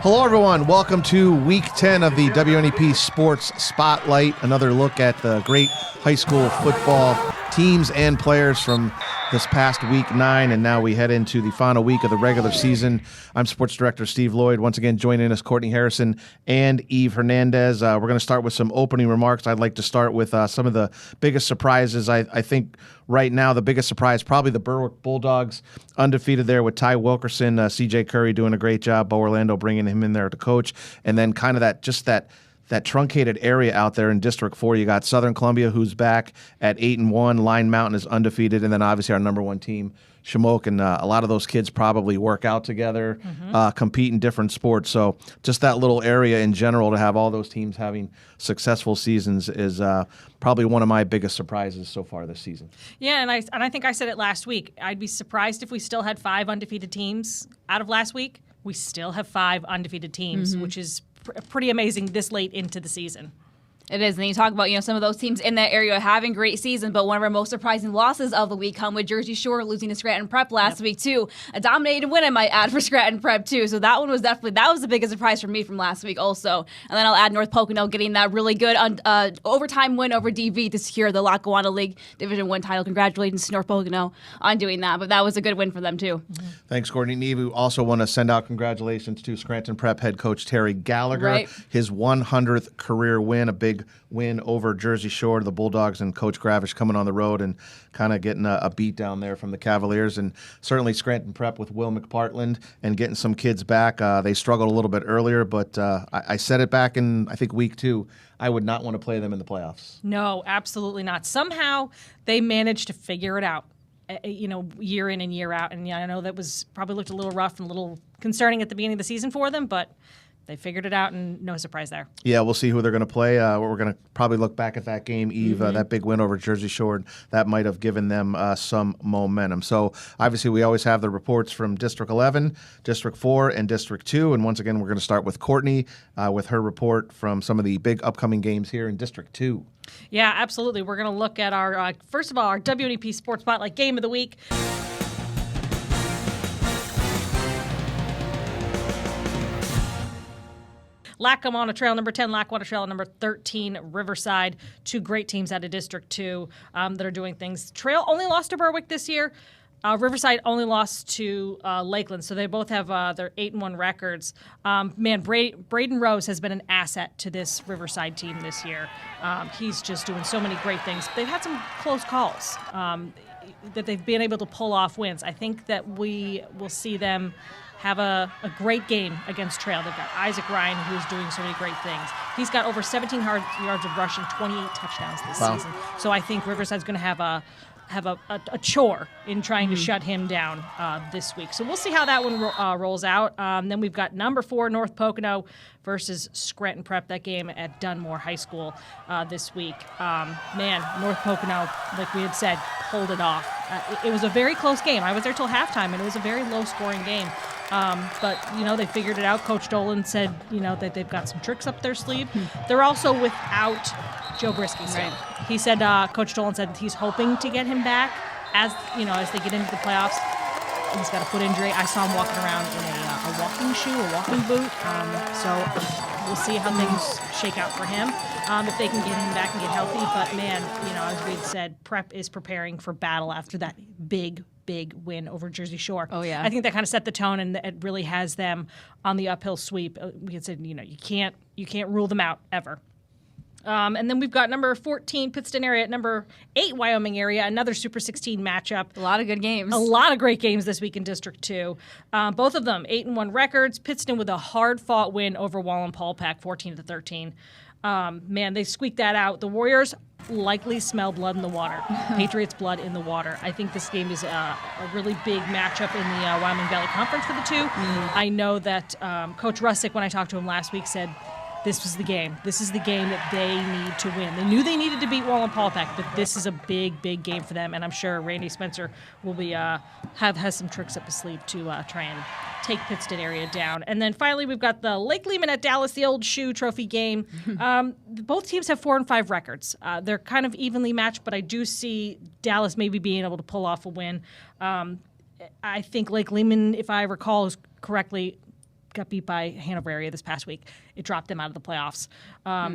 Hello, everyone. Welcome to Week 10 of the WNEP Sports Spotlight. Another look at the great high school football teams and players from this past Week 9, and now we head into the final week of the regular season. I'm Sports Director Steve Lloyd. Once again, joining us, Courtney Harrison and Eve Hernandez. We're going to start with some opening remarks. I'd like to start with some of the biggest surprises. I think right now the biggest surprise, probably the Berwick Bulldogs, undefeated there with Ty Wilkerson, CJ Curry doing a great job, Bo Orlando bringing him in there to coach, and then kind of that truncated area out there in District 4. You got Southern Columbia, who's back at 8-1. Line Mountain is undefeated. And then obviously our number one team, Shamokin. And a lot of those kids probably work out together, compete in different sports. So just that little area in general to have all those teams having successful seasons is probably one of my biggest surprises so far this season. Yeah, and I think I said it last week. I'd be surprised if we still had 5 undefeated teams out of last week. We still have 5 undefeated teams, which is pretty amazing this late into the season. It is, and you talk about some of those teams in that area having great seasons, but one of our most surprising losses of the week come with Jersey Shore losing to Scranton Prep last week too. A dominated win, I might add, for Scranton Prep too. So that one was that was the biggest surprise for me from last week also. And then I'll add North Pocono getting that really good overtime win over DV to secure the Lackawanna League Division I title. Congratulations to North Pocono on doing that, but that was a good win for them too. Thanks, Courtney. Neve, we also want to send out congratulations to Scranton Prep head coach Terry Gallagher. His 100th career win, a big win over Jersey Shore, the Bulldogs, and Coach Gravish coming on the road and kind of getting a beat down there from the Cavaliers. And certainly Scranton Prep with Will McPartland and getting some kids back. They struggled a little bit earlier, but I said it back in, I think, week 2. I would not want to play them in the playoffs. No, absolutely not. Somehow they managed to figure it out, year in and year out. And I know that was probably looked a little rough and a little concerning at the beginning of the season for them, but they figured it out, and no surprise there. Yeah, we'll see who they're going to play. We're going to probably look back at that game, Eve, that big win over Jersey Shore. That might have given them some momentum. So, obviously, we always have the reports from District 11, District 4, and District 2. And once again, we're going to start with Courtney with her report from some of the big upcoming games here in District 2. Yeah, absolutely. We're going to look at our, first of all, our WNEP Sports Spotlight Game of the Week. Lackawanna Trail number 10, Lackawanna Trail number 13, Riverside. 2 great teams out of District 2 that are doing things. Trail only lost to Berwick this year. Riverside only lost to Lakeland, so they both have their 8-1 records. Braden Rose has been an asset to this Riverside team this year. He's just doing so many great things. They've had some close calls that they've been able to pull off wins. I think that we will see them have a great game against Trail. They've got Isaac Ryan, who's doing so many great things. He's got over 17 yards of rushing, 28 touchdowns this season. So I think Riverside's going to have a chore in trying to shut him down this week. So we'll see how that one rolls out. Then we've got number 4, North Pocono versus Scranton Prep, that game at Dunmore High School this week. North Pocono, like we had said, pulled it off. It was a very close game. I was there till halftime, and it was a very low-scoring game. But they figured it out. Coach Dolan said, that they've got some tricks up their sleeve. They're also without Joe Brisky. He said, Coach Dolan said he's hoping to get him back as they get into the playoffs. He's got a foot injury. I saw him walking around in a walking shoe, a walking boot. So we'll see how things shake out for him, if they can get him back and get healthy. But, as we had said, Prep is preparing for battle after that big win over Jersey Shore. Oh, yeah. I think that kind of set the tone, and it really has them on the uphill sweep. We had said, you can't rule them out ever. And then we've got number 14, Pittston area, at number 8, Wyoming area, another Super 16 matchup. A lot of good games. A lot of great games this week in District 2. Both of them 8-1 records. Pittston with a hard-fought win over Wallenpaupack, 14-13. They squeaked that out. The Warriors likely smell blood in the water. Patriots blood in the water. I think this game is a really big matchup in the Wyoming Valley Conference for the two. I know that Coach Russick, when I talked to him last week, said this was the game. This is the game that they need to win. They knew they needed to beat Wallenpaupack, but this is a big game for them, and I'm sure Randy Spencer will be has some tricks up his sleeve to try and take Pittston area down. And then finally, we've got the Lake Lehman at Dallas, the old shoe trophy game. Both teams have 4-5 records. They're kind of evenly matched, but I do see Dallas maybe being able to pull off a win. I think Lake Lehman, if I recall correctly, got beat by Hanover area this past week. It dropped them out of the playoffs.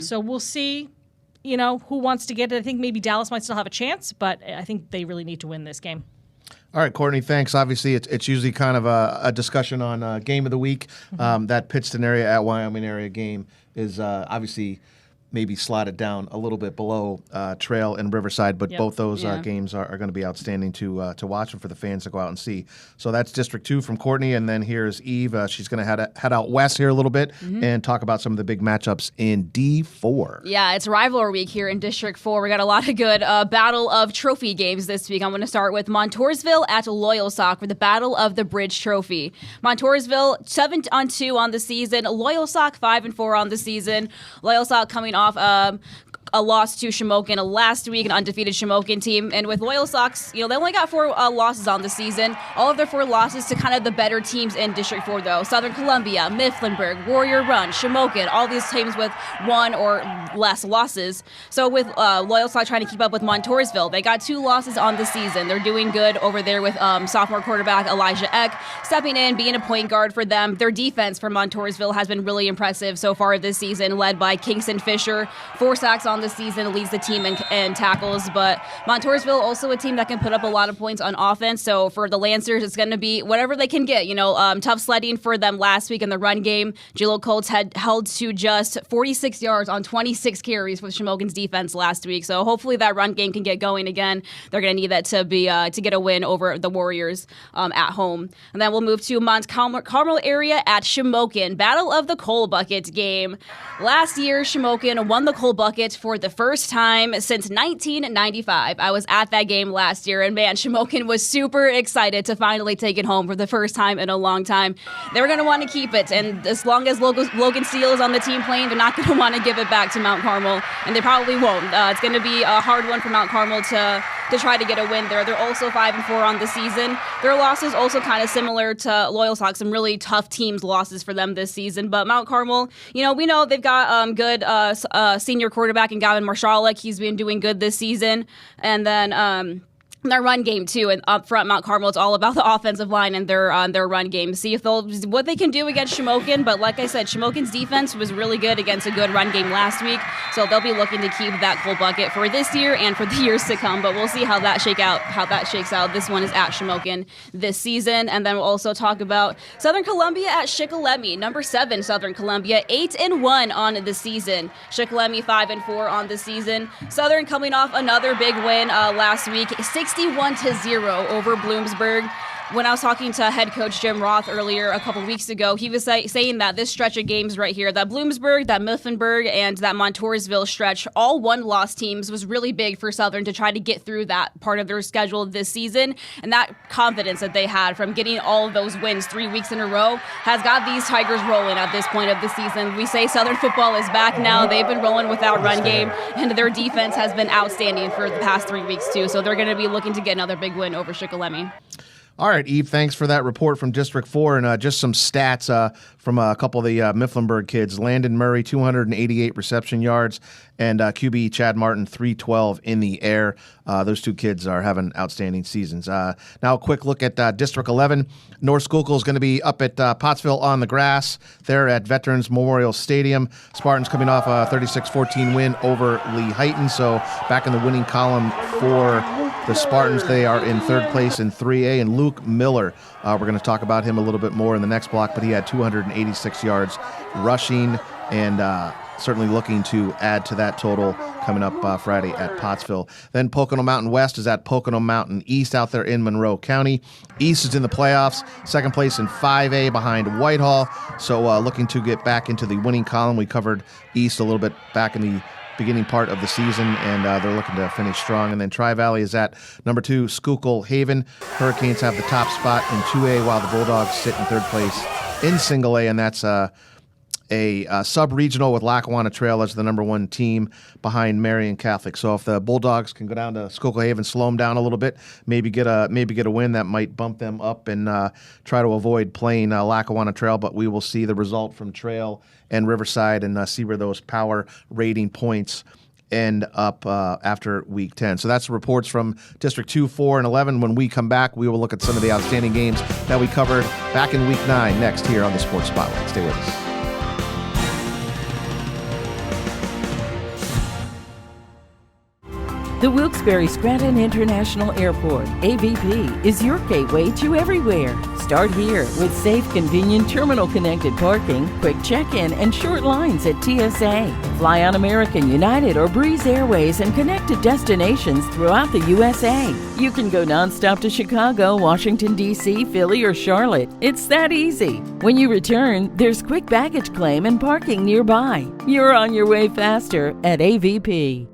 So we'll see, who wants to get it. I think maybe Dallas might still have a chance, but I think they really need to win this game. All right, Courtney, thanks. Obviously, it's usually kind of a discussion on Game of the Week. That Pittston area at Wyoming area game is obviously maybe slotted down a little bit below Trail and Riverside, but both those games are going to be outstanding to watch and for the fans to go out and see. So that's District 2 from Courtney, and then here's Eve. She's going to head out west here a little bit and talk about some of the big matchups in D4. Yeah, it's rivalry week here in District 4. We got a lot of good Battle of Trophy games this week. I'm going to start with Montoursville at Loyalsock for the Battle of the Bridge Trophy. Montoursville 7-2 on the season. Loyalsock 5-4 on the season. Loyalsock coming off a loss to Shamokin last week, an undefeated Shamokin team. And with Loyalsock, they only got 4 losses on the season. All of their 4 losses to kind of the better teams in District 4, though. Southern Columbia, Mifflinburg, Warrior Run, Shamokin, all these teams with 1 or less losses. So with Loyalsock trying to keep up with Montoursville, they got 2 losses on the season. They're doing good over there with sophomore quarterback Elijah Eck stepping in, being a point guard for them. Their defense for Montoursville has been really impressive so far this season, led by Kingston Fisher. 4 sacks on the season, leads the team in tackles. But Montoursville also a team that can put up a lot of points on offense. So for the Lancers, it's going to be whatever they can get. Tough sledding for them last week in the run game. Gilo Colts had held to just 46 yards on 26 carries for Shamokin's defense last week. So hopefully that run game can get going again. They're going to need that to get a win over the Warriors at home. And then we'll move to Mont Carmel area at Shamokin. Battle of the Coal Bucket game. Last year, Shamokin won the Coal Bucket for the first time since 1995. I was at that game last year, and man, Shamokin was super excited to finally take it home for the first time in a long time. They were going to want to keep it, and as long as Logan Steele is on the team playing, they're not going to want to give it back to Mount Carmel, and they probably won't. It's going to be a hard one for Mount Carmel to try to get a win there. They're also 5-4 on the season. Their losses also kind of similar to Loyalsock, some really tough teams losses for them this season. But Mount Carmel, we know they've got good senior quarterback in Gavin Marshallek. He's been doing good this season. And then their run game too, and up front, Mount Carmel, it's all about the offensive line and their run game. See if what they can do against Shamokin. But like I said, Shamokin's defense was really good against a good run game last week, so they'll be looking to keep that Coal Bucket for this year and for the years to come. But we'll see how that shakes out. This one is at Shamokin this season, and then we'll also talk about Southern Columbia at Shikellamy. Number 7, Southern Columbia 8-1 on the season. Shikellamy 5-4 on the season. Southern coming off another big win last week, 61-0 over Bloomsburg. When I was talking to head coach Jim Roth earlier a couple weeks ago, he was saying that this stretch of games right here, that Bloomsburg, that Mifflinburg, and that Montoursville stretch, all one-loss teams, was really big for Southern to try to get through that part of their schedule this season. And that confidence that they had from getting all of those wins 3 weeks in a row has got these Tigers rolling at this point of the season. We say Southern football is back now. They've been rolling without run game, and their defense has been outstanding for the past 3 weeks too. So they're going to be looking to get another big win over Shikellamy. All right, Eve, thanks for that report from District 4. And just some stats from a couple of the Mifflinburg kids. Landon Murray, 288 reception yards, and QB Chad Martin, 312 in the air. Those 2 kids are having outstanding seasons. Now a quick look at District 11. North Schuylkill is going to be up at Pottsville on the grass there at Veterans Memorial Stadium. Spartans coming off a 36-14 win over Lee Heighton, so back in the winning column for the Spartans. They are in 3rd place in 3A, and Luke Miller, we're going to talk about him a little bit more in the next block, but he had 286 yards rushing, and certainly looking to add to that total coming up Friday at Pottsville. Then Pocono Mountain West is at Pocono Mountain East out there in Monroe County. East is in the playoffs, 2nd place in 5A behind Whitehall, so looking to get back into the winning column. We covered East a little bit back in the beginning part of the season, and they're looking to finish strong. And then Tri-Valley is at number 2, Schuylkill Haven. Hurricanes have the top spot in 2A, while the Bulldogs sit in 3rd place in Single A, and that's a sub-regional with Lackawanna Trail as the number 1 team behind Marion Catholic. So if the Bulldogs can go down to Schuylkill Haven, slow them down a little bit, maybe get a win that might bump them up and try to avoid playing Lackawanna Trail. But we will see the result from Trail and Riverside and see where those power rating points end up after Week 10. So that's reports from District 2, 4, and 11. When we come back, we will look at some of the outstanding games that we covered back in Week 9 next here on the Sports Spotlight. Stay with us. The Wilkes-Barre-Scranton International Airport, AVP, is your gateway to everywhere. Start here with safe, convenient, terminal-connected parking, quick check-in, and short lines at TSA. Fly on American, United, or Breeze Airways and connect to destinations throughout the USA. You can go nonstop to Chicago, Washington, D.C., Philly, or Charlotte. It's that easy. When you return, there's quick baggage claim and parking nearby. You're on your way faster at AVP.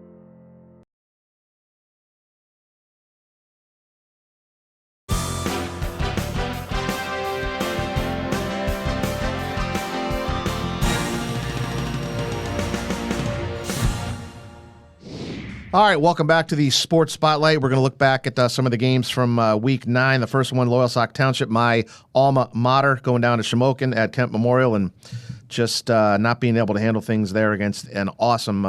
All right, welcome back to the Sports Spotlight. We're going to look back at some of the games from Week 9. The first one, Loyalsock Township, my alma mater, going down to Shamokin at Kemp Memorial and just not being able to handle things there against an awesome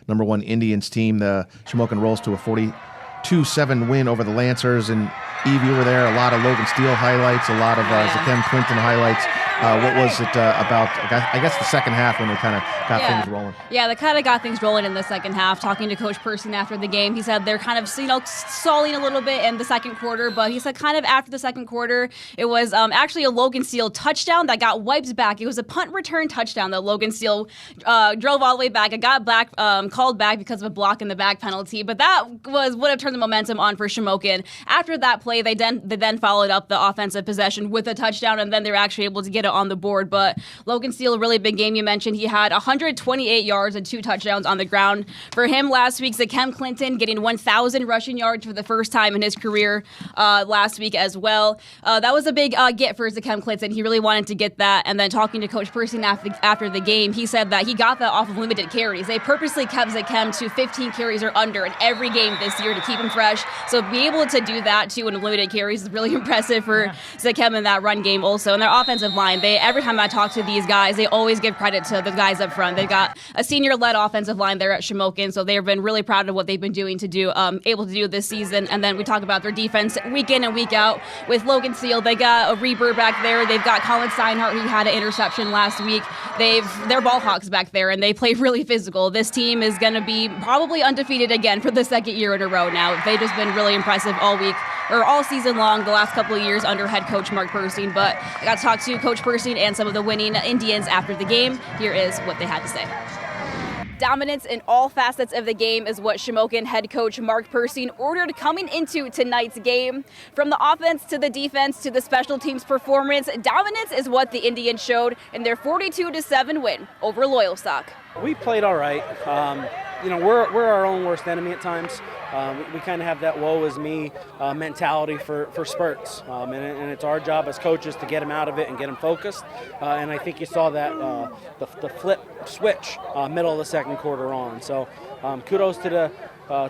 number 1 Indians team. The Shamokin rolls to a 42-7 win over the Lancers. And Eve, you were there. A lot of Logan Steele highlights, a lot of Zakem Clinton highlights. What was it about, I guess, the second half when they kind of got things rolling? Yeah, they kind of got things rolling in the second half. Talking to Coach Person after the game, he said they're kind of, stalling a little bit in the second quarter, but he said kind of after the second quarter, it was actually a Logan Steele touchdown that got wiped back. It was a punt return touchdown that Logan Steele drove all the way back. It got back, called back because of a block in the back penalty, but that would have turned the momentum on for Shamokin. After that play, they then followed up the offensive possession with a touchdown, and then they were actually able to get on the board. But Logan Steele, a really big game. You mentioned he had 128 yards and 2 touchdowns on the ground. For him last week, Zakem Clinton getting 1,000 rushing yards for the first time in his career last week as well. That was a big get for Zakem Clinton. He really wanted to get that. And then talking to Coach Person after the game, he said that he got that off of limited carries. They purposely kept Zakem to 15 carries or under in every game this year to keep him fresh. So be able to do that too in limited carries is really impressive for Zakem in that run game also. And their offensive line, every time I talk to these guys, they always give credit to the guys up front. They've got a senior-led offensive line there at Shamokin, so they've been really proud of what they've been doing able to do this season. And then we talk about their defense week in and week out with Logan Steele. They got a Reber back there. They've got Colin Steinhardt, who had an interception last week. They're ball hawks back there, and they play really physical. This team is going to be probably undefeated again for the second year in a row now. They've just been really impressive all week, or all season long, the last couple of years under head coach Mark Persing. But I got to talk to Coach Persing and some of the winning Indians after the game. Here is what they had to say. Dominance in all facets of the game is what Shamokin head coach Mark Persing ordered coming into tonight's game. From the offense to the defense to the special teams performance, dominance is what the Indians showed in their 42-7 win over Loyalsock. We played all right. We're our own worst enemy at times. We kind of have that woe is me mentality for spurts. And it's our job as coaches to get them out of it and get them focused. And I think you saw that the flip switch middle of the second quarter on. So kudos to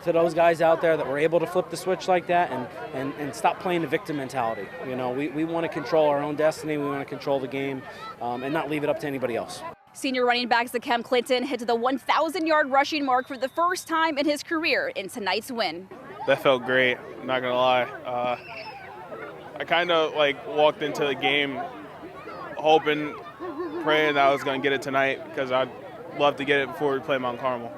those guys out there that were able to flip the switch like that and stop playing the victim mentality. We want to control our own destiny. We want to control the game and not leave it up to anybody else. Senior running back Zakem Clinton hit the 1,000-yard rushing mark for the first time in his career in tonight's win. That felt great, I'm not going to lie. I kind of walked into the game hoping, praying that I was going to get it tonight because I'd love to get it before we play Mount Carmel.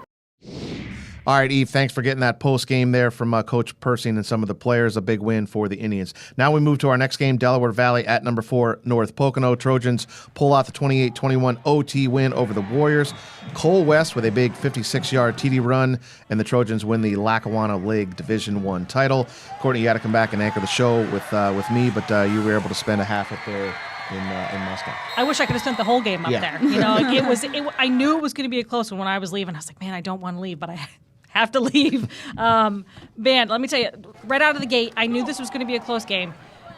All right, Eve, thanks for getting that post game there from Coach Persing and some of the players. A big win for the Indians. Now we move to our next game, Delaware Valley at number 4, North Pocono. Trojans pull out the 28-21 OT win over the Warriors. Cole West with a big 56-yard TD run, and the Trojans win the Lackawanna League Division I title. Courtney, you got to come back and anchor the show with me, but you were able to spend a half up there in Moscow. I wish I could have spent the whole game up there. I knew it was going to be a close one when I was leaving. I was like, man, I don't want to leave, but I have to leave. Man, let me tell you, right out of the gate, I knew this was going to be a close game.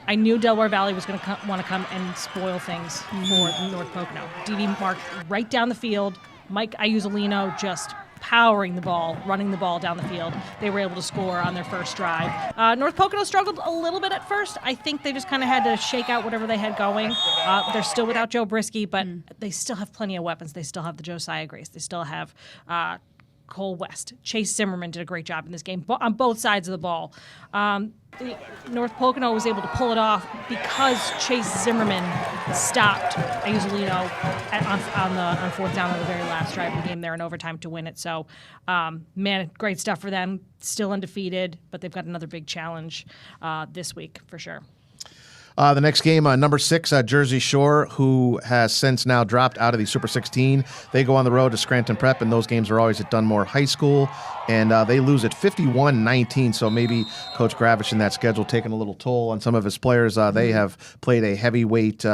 I knew Delaware Valley was going to want to come and spoil things for North Pocono. DD marked right down the field. Mike Iusolino just powering the ball, running the ball down the field. They were able to score on their first drive. North Pocono struggled a little bit at first. I think they just kind of had to shake out whatever they had going. They're still without Joe Brisky, but they still have plenty of weapons. They still have the Josiah Grace. They still have Cole West, Chase Zimmerman did a great job in this game on both sides of the ball. North Pocono was able to pull it off because Chase Zimmerman stopped Ayusolino on fourth down on the very last drive of the game there in overtime to win it. So, man, great stuff for them. Still undefeated, but they've got another big challenge this week for sure. The next game, number 6, Jersey Shore, who has since now dropped out of the Super 16. They go on the road to Scranton Prep, and those games are always at Dunmore High School, and they lose at 51-19, so maybe Coach Gravish in that schedule taking a little toll on some of his players. They have played a heavyweight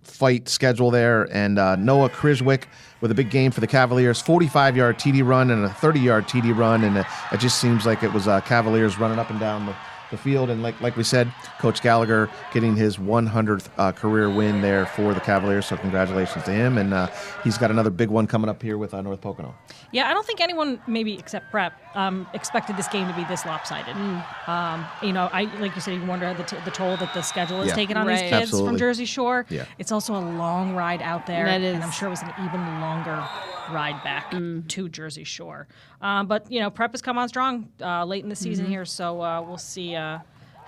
fight schedule there, and Noah Kriswick with a big game for the Cavaliers, 45-yard TD run and a 30-yard TD run, and it just seems like it was Cavaliers running up and down the field, and like we said, Coach Gallagher getting his 100th career win there for the Cavaliers, so congratulations to him, and he's got another big one coming up here with North Pocono. Yeah, I don't think anyone, maybe except Prep, expected this game to be this lopsided. Like you said, you wonder the toll that the schedule has taken on these kids Absolutely. from Jersey Shore. Yeah. It's also a long ride out there, That is. and I'm sure it was an even longer ride back to Jersey Shore. But Prep has come on strong late in the season here, so we'll see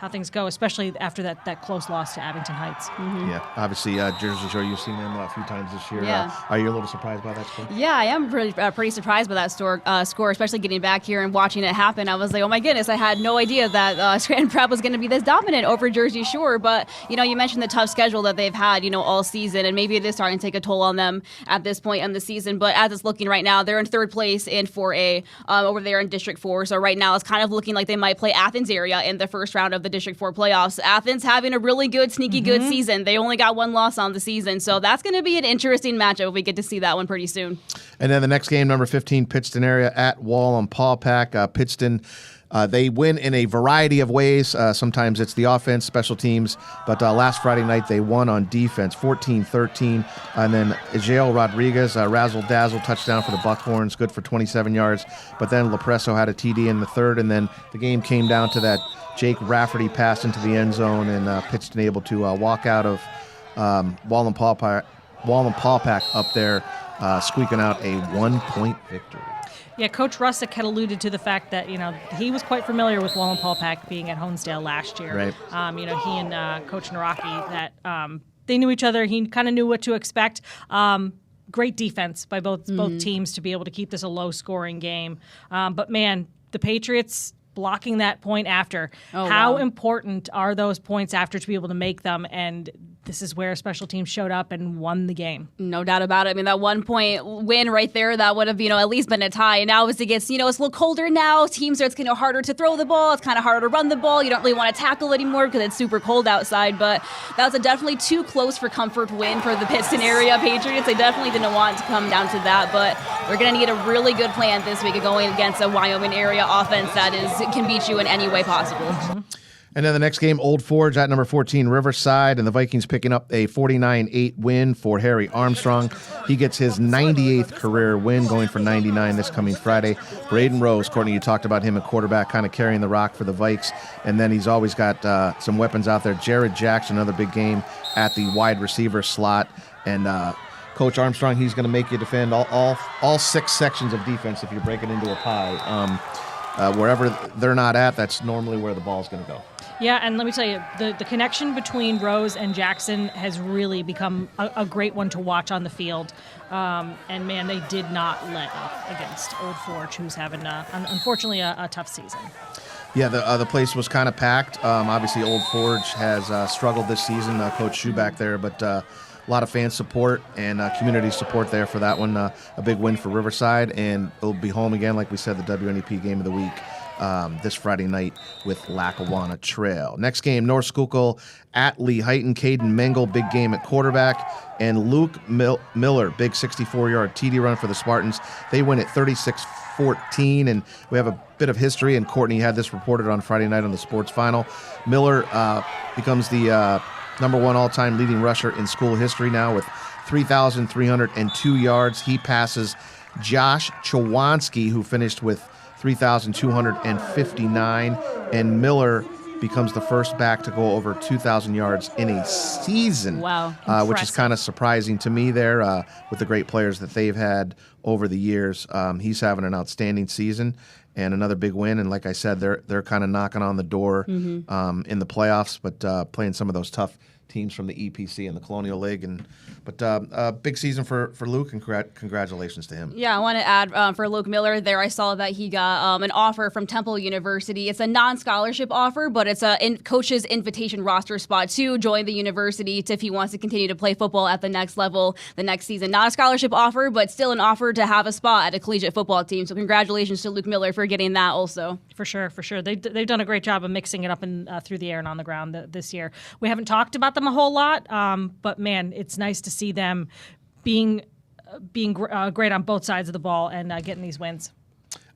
how things go, especially after that close loss to Abington Heights. Yeah, obviously Jersey Shore, you've seen them a few times this year. Yeah. Are you a little surprised by that score? Yeah, I am pretty surprised by that score, especially getting back here and watching it happen. I was like, oh my goodness, I had no idea that Scranton Prep was going to be this dominant over Jersey Shore. But, you mentioned the tough schedule that they've had, all season, and maybe it is starting to take a toll on them at this point in the season. But as it's looking right now, they're in third place in 4A over there in District 4. So right now it's kind of looking like they might play Athens area in the first round of the District 4 playoffs. Athens having a really good, sneaky good season. They only got one loss on the season. So that's going to be an interesting matchup. We get to see that one pretty soon. And then the next game, number 15, Pittston area at Wallenpaupack. Pittston, they win in a variety of ways. Sometimes it's the offense, special teams, but last Friday night they won on defense, 14-13. And then Jael Rodriguez, razzle-dazzle touchdown for the Buckhorns, good for 27 yards. But then LaPresso had a TD in the third, and then the game came down to that Jake Rafferty pass into the end zone, and Pittston able to walk out of Wallenpaupack up there, squeaking out a 1-point victory. Yeah, Coach Russick had alluded to the fact that, he was quite familiar with Wallenpaupack being at Honesdale last year. Right. He and Coach Naraki, that they knew each other. He kind of knew what to expect. Great defense by both teams to be able to keep this a low-scoring game. But, man, the Patriots blocking that point after. How important are those points after to be able to make them? And this is where special teams showed up and won the game. No doubt about it. I mean, that 1-point win right there, that would have, at least been a tie. And now as it gets, it's a little colder now. Teams are, it's harder to throw the ball. It's kind of harder to run the ball. You don't really want to tackle anymore because it's super cold outside. But that was a definitely too close for comfort win for the Pittston area Patriots. They definitely didn't want to come down to that. But they're going to need a really good plan this week of going against a Wyoming area offense that can beat you in any way possible. And then the next game, Old Forge at number 14, Riverside, and the Vikings picking up a 49-8 win for Harry Armstrong. He gets his 98th career win, going for 99 this coming Friday. Braden Rose, Courtney, you talked about him at quarterback, kind of carrying the rock for the Vikes. And then he's always got some weapons out there. Jared Jackson, another big game at the wide receiver slot. And Coach Armstrong, he's going to make you defend all 6 sections of defense if you break it into a pie. Wherever they're not at, that's normally where the ball's going to go. Yeah, and let me tell you, the connection between Rose and Jackson has really become a great one to watch on the field. And, man, they did not let up against Old Forge, who's having, unfortunately, a tough season. Yeah, the place was kind of packed. Obviously, Old Forge has struggled this season, Coach Schuh back there, but a lot of fan support and community support there for that one. A big win for Riverside, and it'll be home again, like we said, the WNEP Game of the Week. This Friday night with Lackawanna Trail. Next game, North Schuylkill at Lee Heighton. Caden Mengel, big game at quarterback. And Luke Miller, big 64-yard TD run for the Spartans. They win at 36-14, and we have a bit of history, and Courtney had this reported on Friday night on the Sports Final. Miller becomes the number 1 all-time leading rusher in school history now with 3,302 yards. He passes Josh Chawanski, who finished with 3,259, and Miller becomes the first back to go over 2,000 yards in a season. Wow, which is impressive. kind of surprising to me there with the great players that they've had over the years. He's having an outstanding season and another big win. And like I said, they're kind of knocking on the door in the playoffs, but playing some of those tough teams from the EPC and the Colonial League. But a big season for Luke, and congratulations to him. Yeah, I want to add for Luke Miller there, I saw that he got an offer from Temple University. It's a non-scholarship offer, but it's a coach's invitation roster spot to join the university if he wants to continue to play football at the next level the next season. Not a scholarship offer, but still an offer to have a spot at a collegiate football team. So congratulations to Luke Miller for getting that also. For sure. They've done a great job of mixing it up and through the air and on the ground this year. We haven't talked about them a whole lot, but man, it's nice to see them being great on both sides of the ball and getting these wins.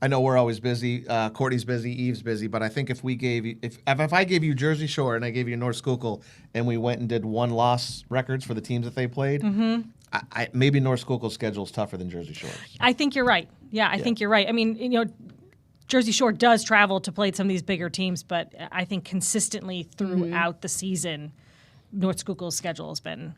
I know we're always busy. Courtney's busy, Eve's busy, but I think if I gave you Jersey Shore and I gave you North Schuylkill and we went and did one-loss records for the teams that they played, maybe North Schuylkill's schedule is tougher than Jersey Shore's. I think you're right. I think you're right. I mean, Jersey Shore does travel to play some of these bigger teams, but I think consistently throughout the season, North Schuylkill's schedule has been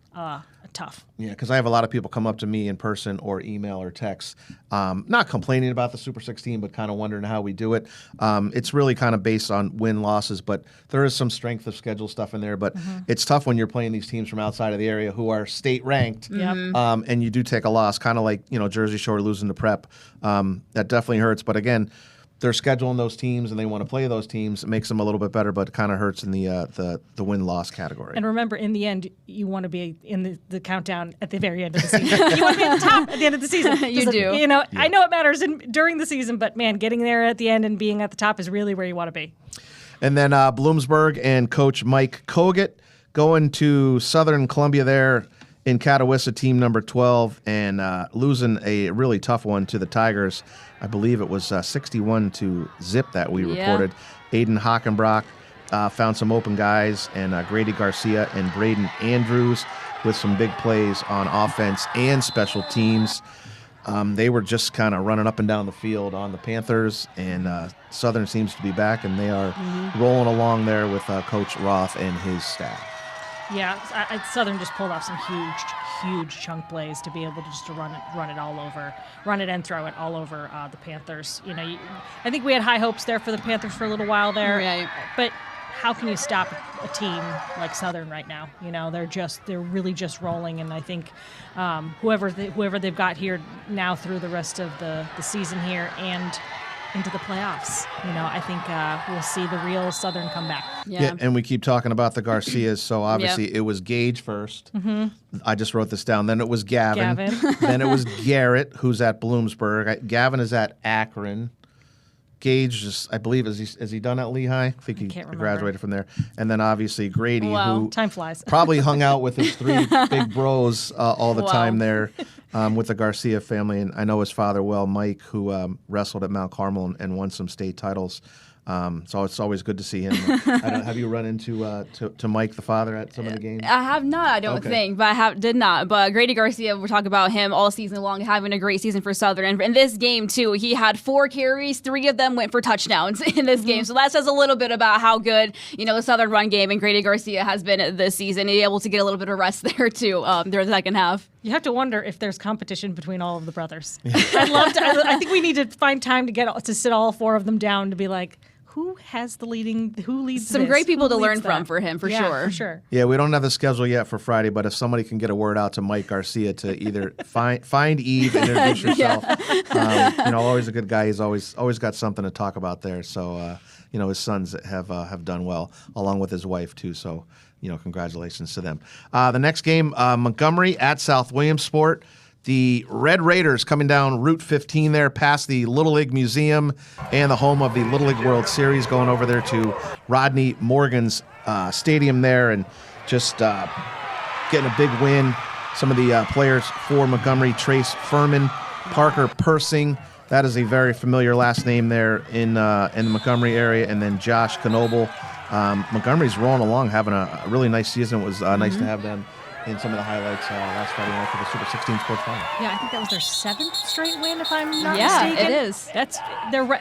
tough. Yeah, because I have a lot of people come up to me in person or email or text, not complaining about the Super 16, but kind of wondering how we do it. It's really kind of based on win-losses, but there is some strength of schedule stuff in there. But it's tough when you're playing these teams from outside of the area who are state-ranked, and you do take a loss, kind of like Jersey Shore losing to Prep. That definitely hurts. But again, they're scheduling those teams and they want to play those teams. It makes them a little bit better, but it kind of hurts in the win-loss category. And remember, in the end, you want to be in the countdown at the very end of the season. You want to be at the top at the end of the season. You do. I know it matters during the season, but man, getting there at the end and being at the top is really where you want to be. And then Bloomsburg and Coach Mike Kogut going to Southern Columbia there in Catawissa, team number 12, and losing a really tough one to the Tigers. I believe it was 61-0 that we reported. Aiden Hockenbrock found some open guys, and Grady Garcia and Braden Andrews with some big plays on offense and special teams. They were just kind of running up and down the field on the Panthers, and Southern seems to be back, and they are rolling along there with Coach Roth and his staff. Yeah, Southern just pulled off some huge chunk plays to be able to just run it and throw it all over the Panthers. I think we had high hopes there for the Panthers for a little while there, Right. But how can you stop a team like Southern right now? They're really just rolling, and I think whoever they've got here now through the rest of the season here and into the playoffs, I think we'll see the real Southern comeback. Yeah. And we keep talking about the Garcias, so obviously it was Gage first. I just wrote this down. Then it was Gavin. Then it was Garrett, who's at Bloomsburg. Gavin is at Akron. Gage, I believe, is he done at Lehigh? I think he graduated from there. And then obviously Grady, who time flies. probably hung out with his three big bros all the time there with the Garcia family. And I know his father well, Mike, who wrestled at Mount Carmel and won some state titles. So it's always good to see him. Have you run into to Mike, the father, at some of the games? I have not, I don't think, but I did not. But Grady Garcia, we're talking about him all season long, having a great season for Southern. And in this game, too, he had 4 carries. 3 of them went for touchdowns in this game. So that says a little bit about how good, the Southern run game and Grady Garcia has been this season. He's able to get a little bit of rest there, too, during the second half. You have to wonder if there's competition between all of the brothers. I'd love to. I think we need to find time to sit all 4 of them down to be like, who leads some this? great people Who to learn leads that? for him, for Yeah, sure. for sure. Yeah, we don't have the schedule yet for Friday, but if somebody can get a word out to Mike Garcia to either find Eve, introduce yourself. Always a good guy. He's always got something to talk about there. So, his sons have done well, along with his wife too. So, congratulations to them. The next game, Montgomery at South Williamsport. The Red Raiders coming down Route 15 there past the Little League Museum and the home of the Little League World Series, going over there to Rodney Morgan's stadium there and just getting a big win. Some of the players for Montgomery, Trace Furman, Parker Persing. That is a very familiar last name there in the Montgomery area. And then Josh Knoble. Montgomery's rolling along, having a really nice season. It was nice to have them in some of the highlights last Friday night for the Super 16 Sports Final. Yeah, I think that was their 7th straight win, if I'm not Yeah, mistaken. it is.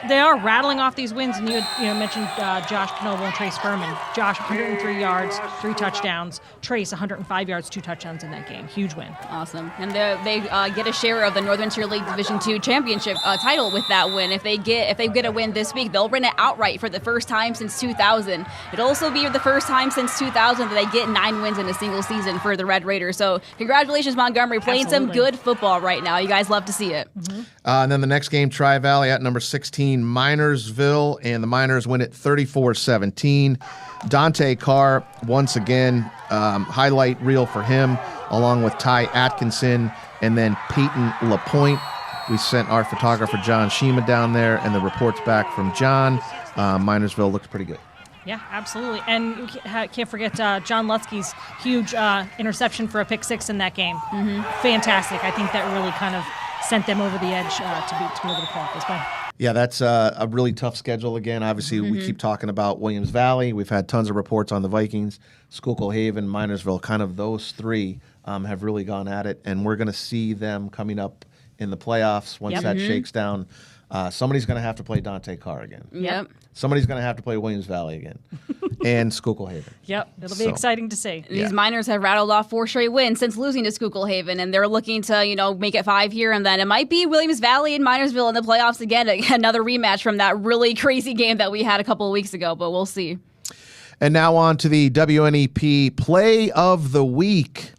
They are rattling off these wins, and you mentioned Josh Knoble and Trace Furman. Josh 103 yards, 3 touchdowns. Trace 105 yards, 2 touchdowns in that game. Huge win. Awesome. And they get a share of the Northern Tier League Division II championship title with that win. If they get a win this week, they'll win it outright for the first time since 2000. It'll also be the first time since 2000 that they get 9 wins in a single season for the Red Raiders. So congratulations, Montgomery, playing Absolutely. some good football right now. You guys love to see it. Mm-hmm. And then the next game, Tri-Valley at number 16, Minersville, and the Miners win it 34-17. Dante Carr, once again, highlight reel for him, along with Ty Atkinson and then Peyton LaPointe. We sent our photographer, John Shima, down there, and the reports back from John. Minersville looks pretty good. Yeah, absolutely. And we can't forget John Lutzke's huge interception for a pick 6 in that game. Mm-hmm. Fantastic. I think that really kind of sent them over the edge to be able to pull off this win. Yeah, that's a really tough schedule again. Obviously, we keep talking about Williams Valley. We've had tons of reports on the Vikings, Schuylkill Haven, Minersville. Kind of those three have really gone at it, and we're going to see them coming up in the playoffs once that shakes down. Somebody's going to have to play Dante Carr again. Yep. Somebody's going to have to play Williams Valley again, and Schuylkill Haven. Yep, it'll be exciting to see. These Miners have rattled off 4 straight wins since losing to Schuylkill Haven, and they're looking to, make it 5 here, and then it might be Williams Valley and Minersville in the playoffs again, another rematch from that really crazy game that we had a couple of weeks ago, but we'll see. And now on to the WNEP Play of the Week.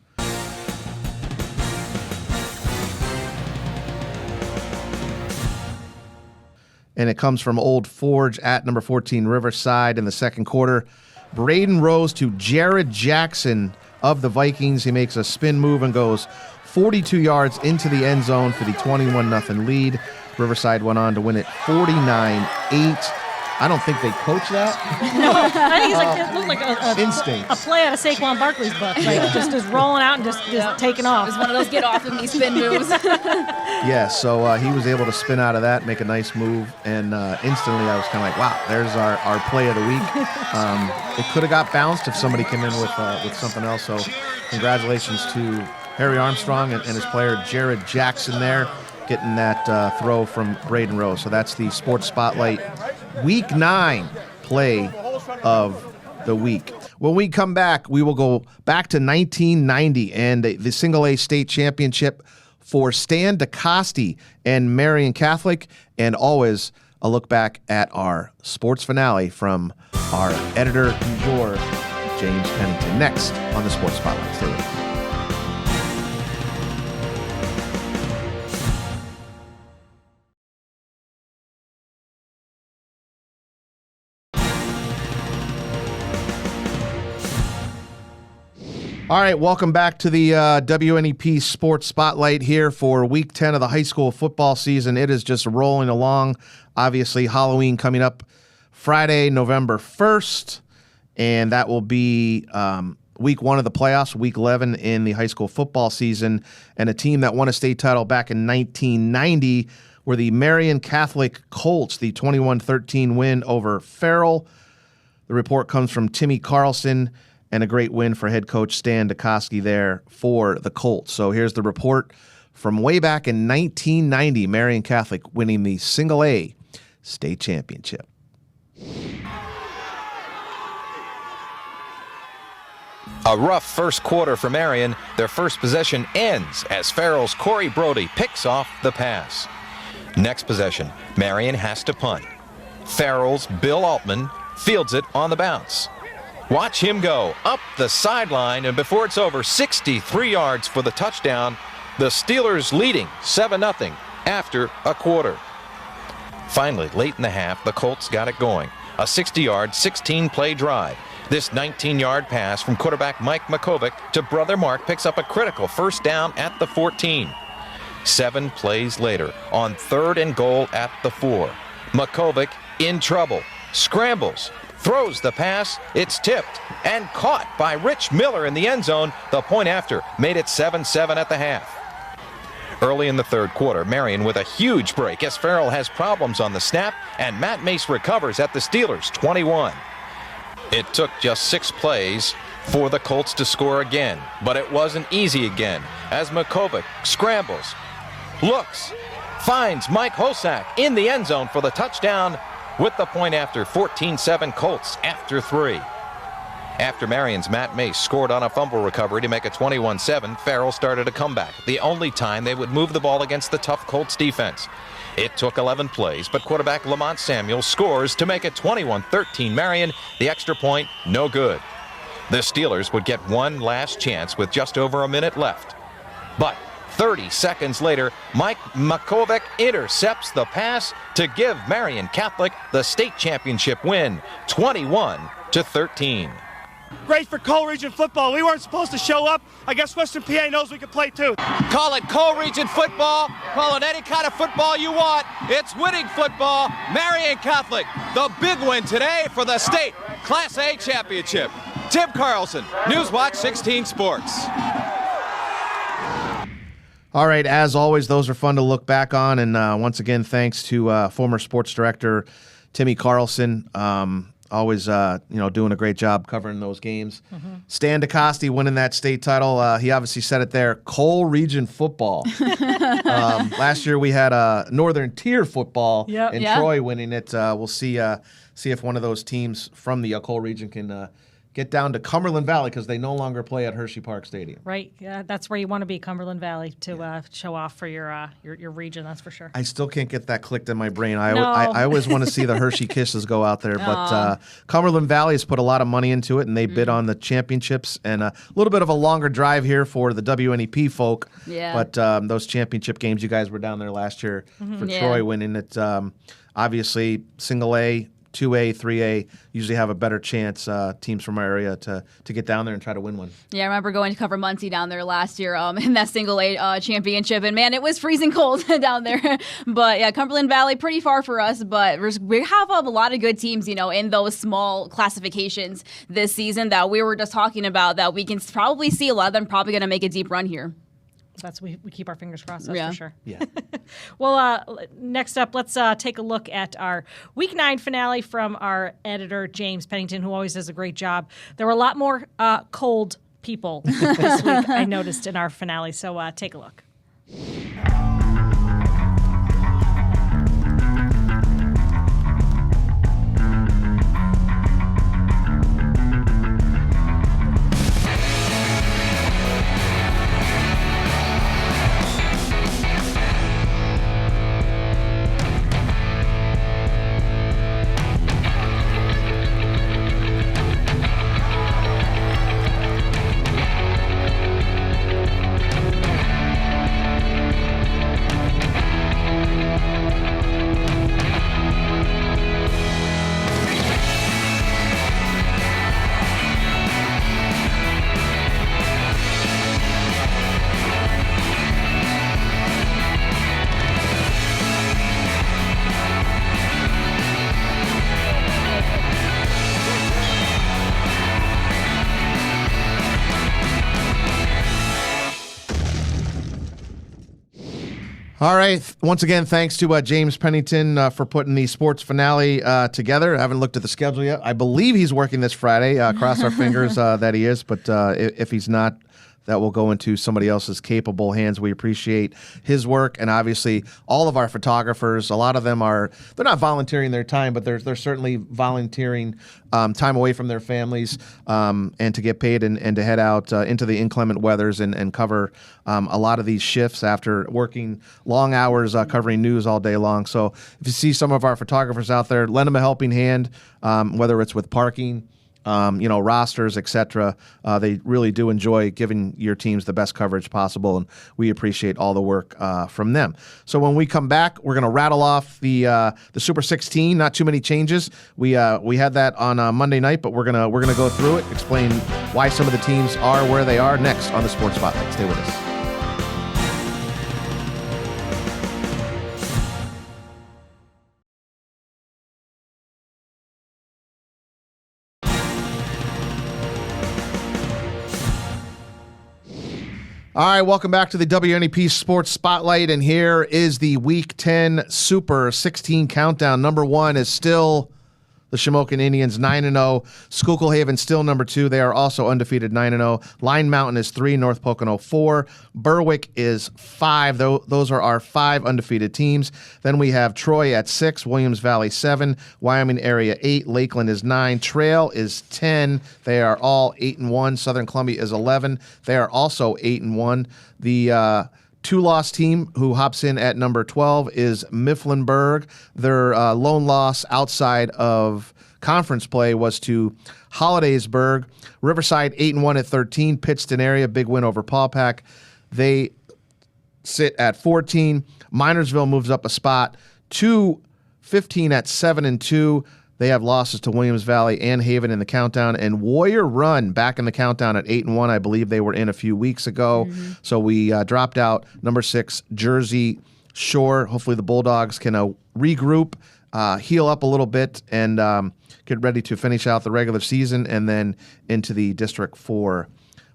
And it comes from Old Forge at number 14 Riverside in the second quarter. Braden Rose to Jared Jackson of the Vikings. He makes a spin move and goes 42 yards into the end zone for the 21-0 lead. Riverside went on to win it 49-8. I don't think they coached that. No, I think it looked like a Instincts. a play out of Saquon Barkley's book. Like just rolling out and just taking off. It was one of those get off of me spin moves. Yeah, so he was able to spin out of that, make a nice move, and instantly I was kind of like, wow, there's our play of the week. It could have got bounced if somebody came in with something else, so congratulations to Harry Armstrong and his player Jared Jackson there, getting that throw from Braden Rose. So that's the Sports Spotlight Week 9 Play of the Week. When we come back, we will go back to 1990 and the Single A State Championship for Stan DeCoste and Marian Catholic, and always a look back at our sports finale from our editor du jour, James Pennington. Next on the Sports Spotlight. Stay with us. All right, welcome back to the WNEP Sports Spotlight here for Week 10 of the high school football season. It is just rolling along. Obviously, Halloween coming up Friday, November 1st, and that will be Week 1 of the playoffs, Week 11 in the high school football season, and a team that won a state title back in 1990 were the Marian Catholic Colts, the 21-13 win over Farrell. The report comes from Timmy Carlson, and a great win for head coach Stan DeCoste there for the Colts. So here's the report from way back in 1990, Marian Catholic winning the Single A State Championship. A rough first quarter for Marian. Their first possession ends as Farrell's Corey Brody picks off the pass. Next possession, Marian has to punt. Farrell's Bill Altman fields it on the bounce. Watch him go up the sideline, and before it's over, 63 yards for the touchdown. The Steelers leading 7-0 after a quarter. Finally, late in the half, the Colts got it going. A 60-yard, 16-play drive. This 19-yard pass from quarterback Mike Makovic to brother Mark picks up a critical first down at the 14. 7 plays later, on 3rd and goal at the 4. Makovic in trouble, scrambles, throws the pass, it's tipped and caught by Rich Miller in the end zone. The point after made it 7-7 at the half. Early in the third quarter, Marian with a huge break as Farrell has problems on the snap, and Matt Mace recovers at the Steelers' 21. It took just 6 plays for the Colts to score again, but it wasn't easy again as Makovic scrambles, looks, finds Mike Hosack in the end zone for the touchdown with the point after. 14-7 Colts after 3. After Marion's Matt Mace scored on a fumble recovery to make it 21-7, Farrell started a comeback, the only time they would move the ball against the tough Colts defense. It took 11 plays, but quarterback Lamont Samuel scores to make it 21-13 Marion. The extra point, no good. The Steelers would get one last chance with just over a minute left. But 30 seconds later, Mike Makovic intercepts the pass to give Marion Catholic the state championship win, 21-13. Great for co-region football. We weren't supposed to show up. I guess Western PA knows we can play too. Call it co-region football. Call it any kind of football you want. It's winning football. Marion Catholic, the big win today for the state Class A championship. Tim Carlson, Newswatch 16 Sports. All right, as always, those are fun to look back on. And once again, thanks to former sports director Timmy Carlson. Always, doing a great job covering those games. Mm-hmm. Stan DeCoste winning that state title. He obviously said it there. Cole Region football. Last year we had Northern Tier football, and Troy winning it. We'll see if one of those teams from the Cole Region can get down to Cumberland Valley because they no longer play at Hershey Park Stadium. Right. Yeah, that's where you want to be, Cumberland Valley, to show off for your region. That's for sure. I still can't get that clicked in my brain. I always want to see the Hershey Kisses go out there, but Cumberland Valley has put a lot of money into it, and they bid on the championships, and a little bit of a longer drive here for the WNEP folk. Yeah. But those championship games, you guys were down there last year for Troy winning it. Obviously, single A, 2A, 3A usually have a better chance, teams from our area, to get down there and try to win one. Yeah, I remember going to cover Muncie down there last year in that single A championship, and man, it was freezing cold down there. But yeah, Cumberland Valley, pretty far for us, but we have a lot of good teams, in those small classifications this season that we were just talking about, that we can probably see a lot of them probably going to make a deep run here. We keep our fingers crossed, that's for sure. Yeah. Well, next up, let's take a look at our Week 9 finale from our editor, James Pennington, who always does a great job. There were a lot more cold people this week, I noticed, in our finale, so take a look. All right. Once again, thanks to James Pennington for putting the sports finale together. I haven't looked at the schedule yet. I believe he's working this Friday. Cross our fingers that he is. But if he's not, that will go into somebody else's capable hands. We appreciate his work, and obviously all of our photographers. A lot of them they're not volunteering their time, but they're certainly volunteering time away from their families and to get paid and to head out into the inclement weathers and cover a lot of these shifts after working long hours covering news all day long. So if you see some of our photographers out there, lend them a helping hand, whether it's with parking, rosters, etc. They really do enjoy giving your teams the best coverage possible, and we appreciate all the work from them. So when we come back, we're going to rattle off the Super 16. Not too many changes. We had that on Monday night, but we're gonna go through it, explain why some of the teams are where they are next on the Sports Spotlight. Stay with us. All right, welcome back to the WNEP Sports Spotlight, and here is the Week 10 Super 16 countdown. Number 1 is still The Shamokin Indians 9-0. Schuylkill Haven still number 2. They are also undefeated 9-0. Line Mountain is 3. North Pocono 4. Berwick is 5. Those are our 5 undefeated teams. Then we have Troy at 6. Williams Valley 7. Wyoming area 8. Lakeland is 9. Trail is 10. They are all 8-1. Southern Columbia is 11. They are also 8-1. The 2-loss team who hops in at number 12 is Mifflinburg. Their lone loss outside of conference play was to Hollidaysburg. Riverside 8-1 at 13. Pittston area, big win over Paupack. They sit at 14. Minersville moves up a spot to 15 at 7-2. They have losses to Williams Valley and Haven in the countdown, and Warrior Run back in the countdown at 8-1. I believe they were in a few weeks ago. So we dropped out number 6, Jersey Shore. Hopefully the Bulldogs can regroup, heal up a little bit, and get ready to finish out the regular season and then into the District 4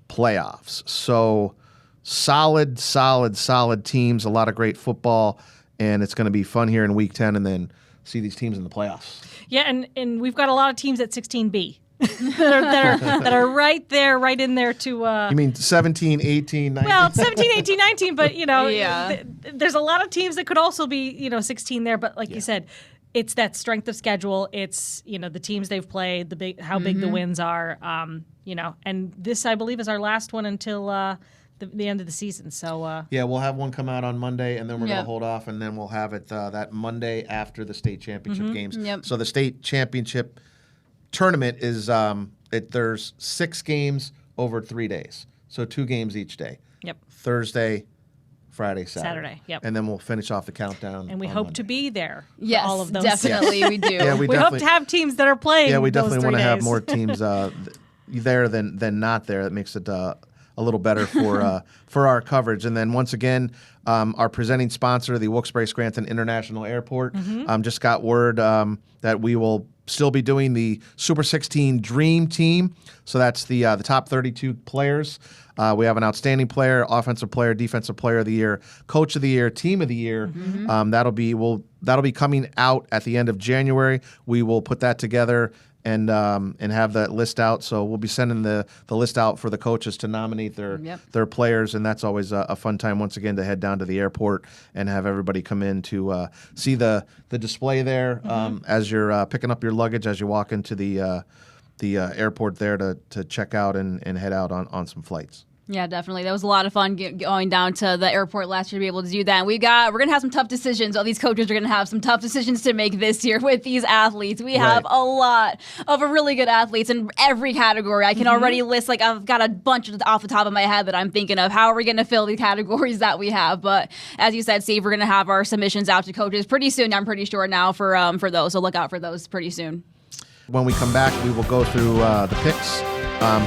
playoffs. So solid teams, a lot of great football, and it's going to be fun here in Week 10 and then see these teams in the playoffs. Yeah, and we've got a lot of teams at 16B that are right there, right in there to... You mean 17, 18, 19? Well, 17, 18, 19, but, Yeah. There's a lot of teams that could also be, 16 there. But like you said, it's that strength of schedule. It's, the teams they've played, how big the wins are, and this, I believe, is our last one until the end of the season. So yeah, we'll have one come out on Monday, and then we're going to Yep. hold off, and then we'll have it that Monday after the state championship games. Yep. So the state championship tournament is there's 6 games over 3 days, so 2 games each day. Yep. Thursday, Friday, Saturday. Yep. And then we'll finish off the countdown. And we on hope Monday. to be there. Yes, for all of those. definitely we do. Yeah, We hope to have teams that are playing. Yeah, we those definitely 3 want to have days. more teams there than not there. That makes it a little better for our coverage. And then once again, our presenting sponsor, the Wilkes-Barre-Scranton International Airport, just got word that we will still be doing the Super 16 Dream Team. So that's the top 32 players. We have an outstanding player, offensive player, defensive player of the year, coach of the year, team of the year. That'll be coming out at the end of January. We will put that together and have that list out. So we'll be sending the list out for the coaches to nominate their players, and that's always a fun time once again to head down to the airport and have everybody come in to see the display there as you're picking up your luggage as you walk into the airport there to check out and head out on some flights. Yeah, definitely. That was a lot of fun going down to the airport last year to be able to do that. And we're going to have some tough decisions. All these coaches are going to have some tough decisions to make this year with these athletes. We have a lot of really good athletes in every category. I can already list, I've got a bunch off the top of my head that I'm thinking of. How are we going to fill these categories that we have? But as you said, Steve, we're going to have our submissions out to coaches pretty soon. I'm pretty sure now for those. So look out for those pretty soon. When we come back, we will go through the picks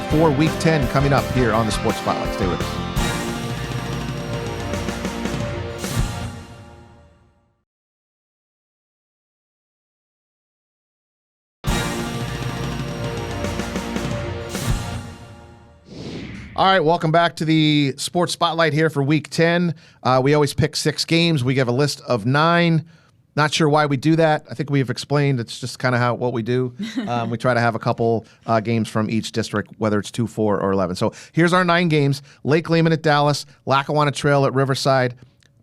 for Week 10 coming up here on the Sports Spotlight. Stay with us. All right, welcome back to the Sports Spotlight here for Week 10. We always pick 6 games. We give a list of 9. Not sure why we do that. I think we've explained it's just kind of what we do. We try to have a couple games from each district, whether it's 2, 4, or 11. So here's our 9 games. Lake Lehman at Dallas, Lackawanna Trail at Riverside,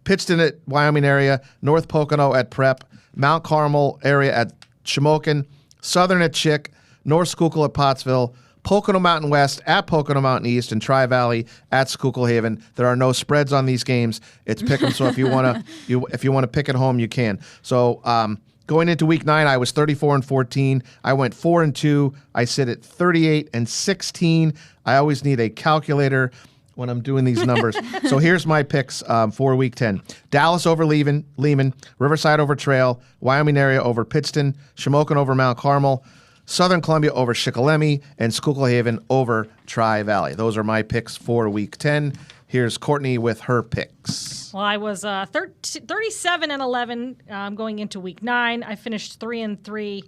Pittston at Wyoming area, North Pocono at Prep, Mount Carmel area at Shamokin, Southern at Chick, North Schuylkill at Pottsville, Pocono Mountain West at Pocono Mountain East, and Tri-Valley at Schuylkill Haven. There are no spreads on these games. It's pick 'em. So if you want to pick at home, you can. So going into Week 9, I was 34-14. I went 4-2. I sit at 38-16. I always need a calculator when I'm doing these numbers. So here's my picks for Week 10. Dallas over Lehman, Riverside over Trail, Wyoming area over Pittston, Shamokin over Mount Carmel, Southern Columbia over Shikellamy, and Schuylkill Haven over Tri-Valley. Those are my picks for Week 10. Here's Courtney with her picks. Well, I was 37-11 going into Week 9. I finished 3-3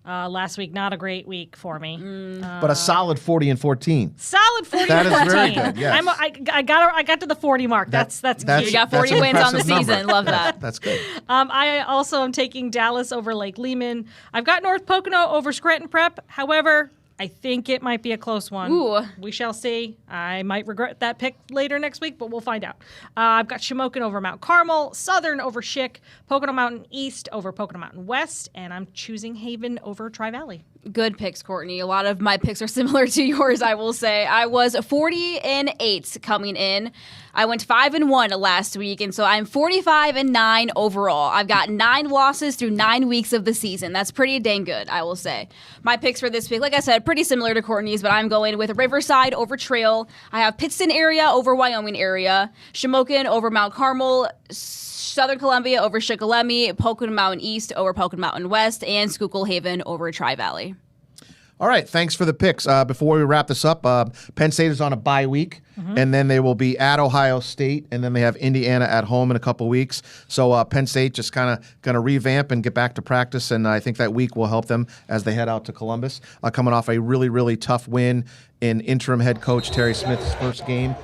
last week. Not a great week for me. But a solid 40-14. Solid 40. That is very good. Yes. I got to the 40 mark. That's cute. You got 40 wins on the impressive number. season. Love that. That's good. I also am taking Dallas over Lake Lehman. I've got North Pocono over Scranton Prep. However, I think it might be a close one. Ooh. We shall see. I might regret that pick later next week, but we'll find out. I've got Shamokin over Mount Carmel, Southern over Schick, Pocono Mountain East over Pocono Mountain West, and I'm choosing Haven over Tri-Valley. Good picks, Courtney. A lot of my picks are similar to yours, I will say. I was 40-8 coming in. I went 5-1 last week, and so I'm 45-9 overall. I've got 9 losses through 9 weeks of the season. That's pretty dang good, I will say. My picks for this week, like I said, pretty similar to Courtney's, but I'm going with Riverside over Trail. I have Pittston area over Wyoming area, Shamokin over Mount Carmel, Southern Columbia over Shikellamy, Pocono Mountain East over Pocono Mountain West, and Schuylkill Haven over Tri-Valley. All right, thanks for the picks. Before we wrap this up, Penn State is on a bye week, and then they will be at Ohio State, and then they have Indiana at home in a couple weeks. So Penn State just kind of going to revamp and get back to practice, and I think that week will help them as they head out to Columbus, coming off a really, really tough win in interim head coach Terry Smith's first game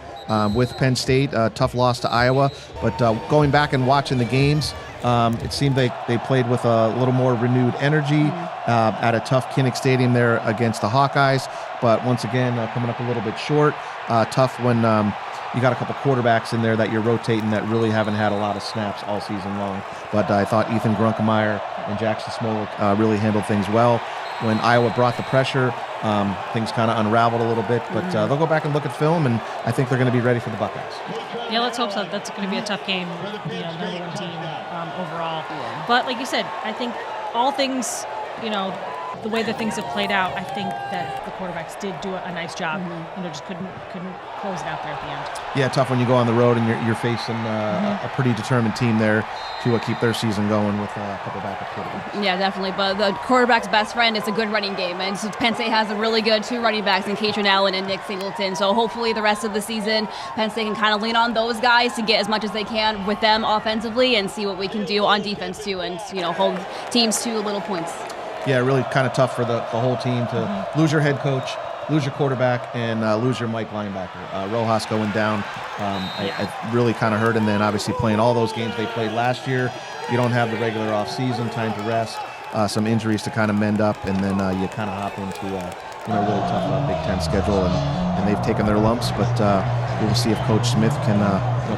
with Penn State. Tough loss to Iowa, but going back and watching the games, it seemed they played with a little more renewed energy at a tough Kinnick Stadium there against the Hawkeyes. But once again, coming up a little bit short. Tough when you got a couple quarterbacks in there that you're rotating that really haven't had a lot of snaps all season long. But I thought Ethan Grunkemeyer and Jackson Smolik really handled things well. When Iowa brought the pressure, things kind of unraveled a little bit. But they'll go back and look at film, and I think they're going to be ready for the Buckeyes. Yeah, let's hope so. That's going to be a tough game, number one team overall. But like you said, I think all things, the way that things have played out, I think that the quarterbacks did do a nice job. Just couldn't close it out there at the end. Yeah, tough when you go on the road and you're facing a pretty determined team there to keep their season going with a couple backup quarterbacks. Yeah, definitely. But the quarterback's best friend is a good running game. And so Penn State has a really good 2 running backs in Katrin Allen and Nick Singleton. So hopefully the rest of the season, Penn State can kind of lean on those guys to get as much as they can with them offensively and see what we can do on defense too, and hold teams to little points. Yeah, really kind of tough for the whole team to lose your head coach, lose your quarterback, and lose your Mike linebacker. Rojas going down, I really kind of hurt. And then obviously playing all those games they played last year, you don't have the regular off-season, time to rest, some injuries to kind of mend up, and then you kind of hop into a really tough Big Ten schedule, and they've taken their lumps. But we'll see if Coach Smith can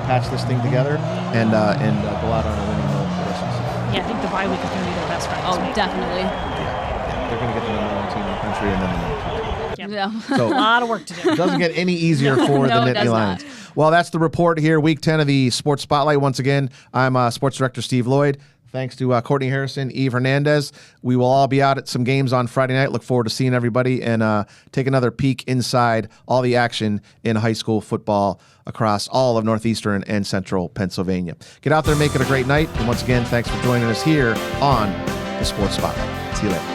patch this thing together and go out on a winning note for the rest of the season. Yeah, I think the bye week is going to be their best friend this week. Definitely. They're going to get the number 1 team in the country and then the number 2 team. Yep. So a lot of work to do. It doesn't get any easier for the Nittany Lions. Not. Well, that's the report here, Week 10 of the Sports Spotlight. Once again, I'm Sports Director Steve Lloyd. Thanks to Courtney Harrison, Eve Hernandez. We will all be out at some games on Friday night. Look forward to seeing everybody and take another peek inside all the action in high school football across all of northeastern and central Pennsylvania. Get out there and make it a great night. And once again, thanks for joining us here on the Sports Spotlight. See you later.